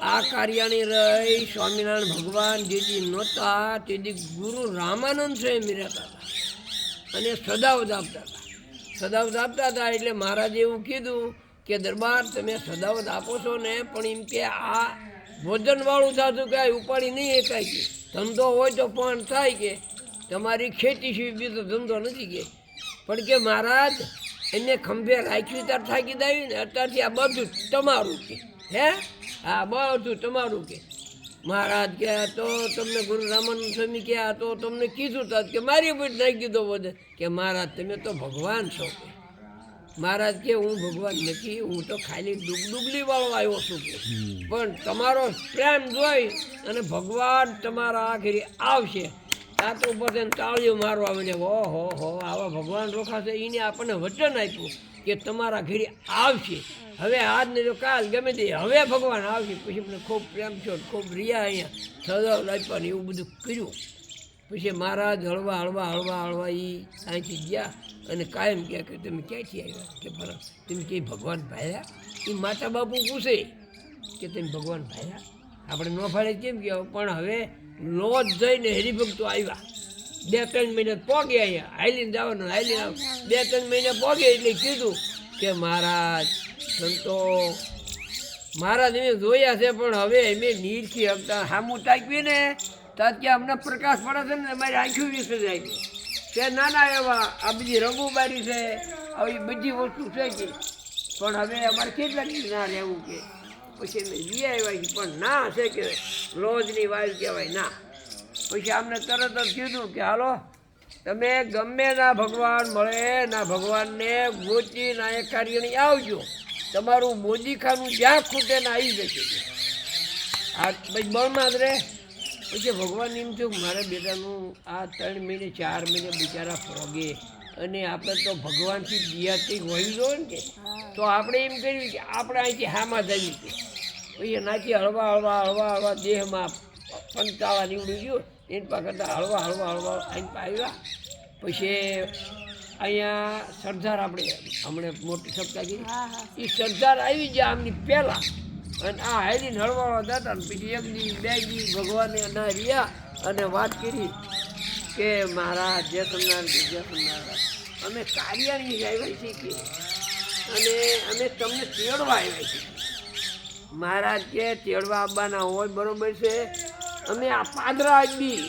આ કાર્યાની રહી સ્વામિનારાયણ ભગવાન જેથી નહોતા તેથી ગુરુ રામાનંદ સ્વામી રહેતા હતા અને સદાવત આપતા હતા. સદાવત આપતા હતા એટલે મહારાજે એવું કીધું કે દરબાર તમે સદાવત આપો છો ને, પણ એમ કે આ ભોજનવાળું થતું કે ઉપાડી નહીં એકાય કે ધંધો હોય તો પણ થાય કે તમારી ખેતી સિવાય બીજો ધંધો નથી કે. પણ કે મહારાજ એને ખંભે રાખ્યું ત્યારે થાકી દાવી ને અત્યારથી આ બધું તમારું કે. હે હા બધું તમારું કે. મહારાજ કે તો તમને ગુરુ રામાનંદ સ્વામી કે તો તમને કીધું તા કે મારી ઉપર નાખી દીધો બધે કે મહારાજ તમે તો ભગવાન છો કે. મહારાજ કે હું ભગવાન નથી, હું તો ખાલી ડુગલી વાળો આવ્યો છું કે, પણ તમારો પ્રેમ જોઈ અને ભગવાન તમારા આખરી આવશે ત્યાં તો પછી તાળીઓ મારવા આવે ઓહો હો આવા ભગવાન રોખાશે. એને આપણને વચન આપ્યું કે તમારા ઘરે આવશે, હવે આજ ને જો કાલ ગમે તે હવે ભગવાન આવશે. પછી મને ખૂબ પ્રેમ છો, ખૂબ રિયા અહીંયા સદાવ આપ્યા ને એવું બધું કર્યું. પછી મહારાજ હળવા હળવા હળવા હળવા એ અહીંથી ગયા અને કાયમ કહે કે તમે ક્યાંથી આવ્યા કે બરાબર તમે ક્યાંય ભગવાન ભાયા. એ માતા બાપુ પૂછે કે તમે ભગવાન ભાયા, આપણે ન ફાળે કેમ કહેવાય. પણ હવે લોજ જઈને હરિભક્તો આવ્યા 2-3 મહિને પોગે અહીંયા હાલીને જવાનું હાલીને 2-3 મહિને પોગે એટલે કીધું કે મહારાજ સંતો મહારાજ અમે જોયા છે પણ હવે અમે નીરથી હકતા સામું તાકવી ને ત્યાં ત્યાં અમને પ્રકાશ પડે છે ને અમારી આંખો વિશે જાય છે નાના એવા આ બધી રંગુબારી છે આવી બધી વસ્તુ છે કે પણ હવે અમારે કેટલા ના રહેવું કે. પછી અમે લઈ આવ્યા પણ ના છે કે રોજની વાયુ કહેવાય ના. પછી અમને તરત જ કીધું કે હાલો તમે ગમે ના ભગવાન મળે ના ભગવાનને ગોચી ના એ કાર્યની આવજો, તમારું મોદીખાનું જ્યાં ખૂટે ને આવી જશે. આ ભાઈ બળમાં જ રહે. પછી ભગવાન એમ થયું મારા બેટાનું આ 3 મહિને 4 મહિને બિચારા ફોગે અને આપણે તો ભગવાનથી દિયાથી વળી જોઈએ ને કે તો આપણે એમ કર્યું કે આપણે અહીંથી હામાં જઈએ કે પછી એનાથી હળવા હળવા હળવા હળવા દેહમાં પંચાળા નીવડી ગયું એની પાસે હળવા હળવા હળવા અહીં આવ્યા. પછી અહીંયા સરદાર આપણે હમણાં મોટી સપ્તાહ કરી એ સરદાર આવી ગયા આમની પહેલાં અને આ હાલીને હળવા દાતા ને પછી 1 દી 2 દી ભગવાને ના રહ્યા અને વાત કરી કે મહારાજ જય સોમનાથ અમે કાર્યાની આવ્યા છીએ અને અમે તમને તેડવા આવ્યા છીએ. મહારાજ કે તેડવા આવવાના હોય બરોબર છે, અમે આ પાદરા આવી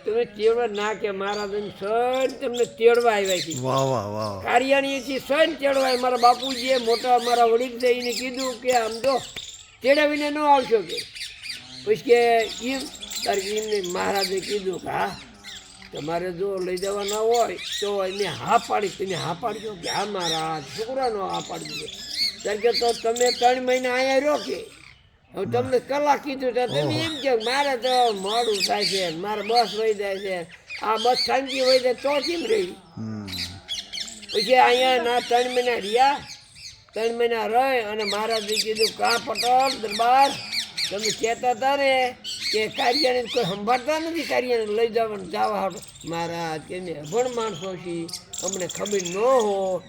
તમે તેડવા ના કે મહારાજ સન તમને તેડવા આવ્યા છીએ. વાહ વાહ વાહ કાર્યાની છીએ સન તેડવા. મારા બાપુજીએ મોટા મારા વડીલ છે એને કીધું કે આમ તો તેડાવીને ન આવશો કે. પછી કે એમ તારે એમને મહારાજે કીધું કે હા તમારે જો લઈ જવાના હોય તો એને હા પાડી તમે હા પાડજો કે હા મહારાજ છોકરાનો હા પાડી દીધો. ત્યારે કે તો તમે 3 મહિના અહીંયા રહ્યો કે હવે તમને કલાક કીધું તો તમે એમ કે મારે તો મોડું થાય છે મારે બસ વહી જાય છે આ બસ શાંતિ વહી જાય તો કેમ રહી. પછી અહીંયા ના 3 મહિના રહ્યા 3 મહિના રહી અને મહારાજે કીધું કા પટેલ દરબાર તમે કહેતા હતા ને કે કાર્યને કોઈ સંભાળતા નથી, કાર્યને લઈ જવાનું જવા હાટો. મહારાજ કે મેં અભણ માણસો છીએ અમને ખબર ન હો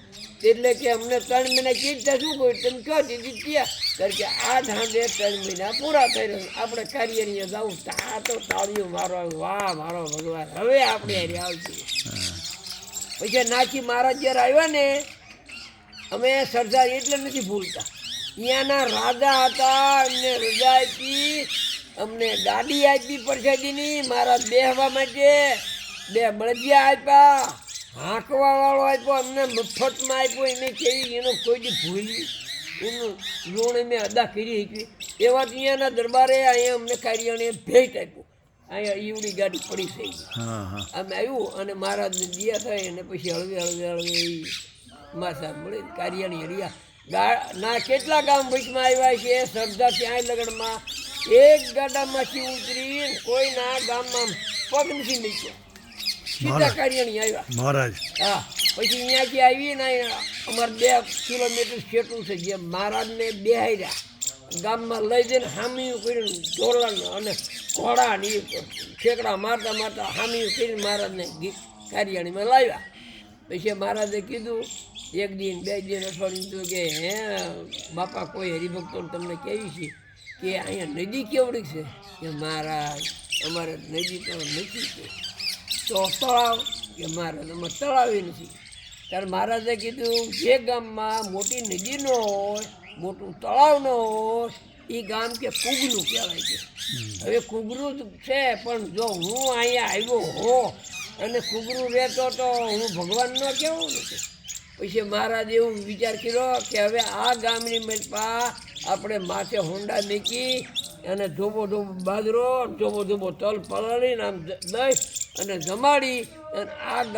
એટલે કે અમને 3 મહિના કીધા શું કોઈ તમે કહો દીધી ત્યાં કારણ કે આ ધાંધે 3 મહિના પૂરા થઈ રહ્યા આપણે કાર્યની જવું તા તો તાળીઓ મારો વાહ મારો ભગવાન હવે આપણે હારે આવશું. પછી નાચી મહારાજ જ્યારે આવ્યા ને અમે સરદાર એટલે નથી ભૂલતા અહીંયાના રાજા હતા અમને રજા આપી અમને ગાડી આપી પ્રસાદીની મારા બેહવા માટે 2 બળદિયા આપ્યા હાંકવા વાળો આપ્યો અમને મફતમાં આપ્યો એને કેવી એનો કોઈ ભૂલી એનું ઋણ મેં અદા કરી હતી એવા અહીંયાના દરબારે અહીંયા અમને કાર્યને ભેટ આપ્યું. અહીંયા ઈવડી ગાડી પડી થઈ ગઈ અમે આવ્યું અને મહારાજને દિયા થાય અને પછી હળવે હળવે હળવે માથા મળે કાર્યની હરિયા ના કેટલા ગામ વચમાં આવ્યા છે સરદાર ત્યાં લગનમાં એક ગાડામાંથી ઉતરી કોઈના ગામમાં પગ નથી નીકળ્યા સીધા કાર્યની આવ્યા મહારાજ. હા પછી અહીંયાથી આવી ને અમારે 2 કિલોમીટર છેટું છે જે મહારાજને બેહાર્યા ગામમાં લઈ જઈને હામીયું કરીને ઢોલાનું અને ઘોડા ને ઠેકડા મારતા મારતા હામીયું કરીને મહારાજને કાર્યાણીમાં લાવ્યા. પછી મહારાજે કીધું 1 દિન 2 દિન અઠવાડિયું કે હે બાપા કોઈ હરિભક્તો તમને કેવી છે કે અહીંયા નદી કેવડી છે કે મહારાજ અમારે નદી તો નથી છે તો તળાવ કે મહારાજ અમારે તળાવે નથી. ત્યારે મહારાજે કીધું જે ગામમાં મોટી નદી ન હોય મોટું તળાવ ન હોય એ ગામ કે કુગરું કહેવાય છે. હવે કુગરું જ છે પણ જો હું અહીંયા આવ્યો હો અને કુગરું રહેતો તો હું ભગવાન ન કહેવું નથી. પછી મહારાજે એવું વિચાર કર્યો કે હવે આ ગામની મલપા આપણે માથે હોંડા મૂકી અને ધોબો ધોબો બાજરો ધોબો ધોબો તલ પલાળીને આમ દઈ અને જમાડી અને આ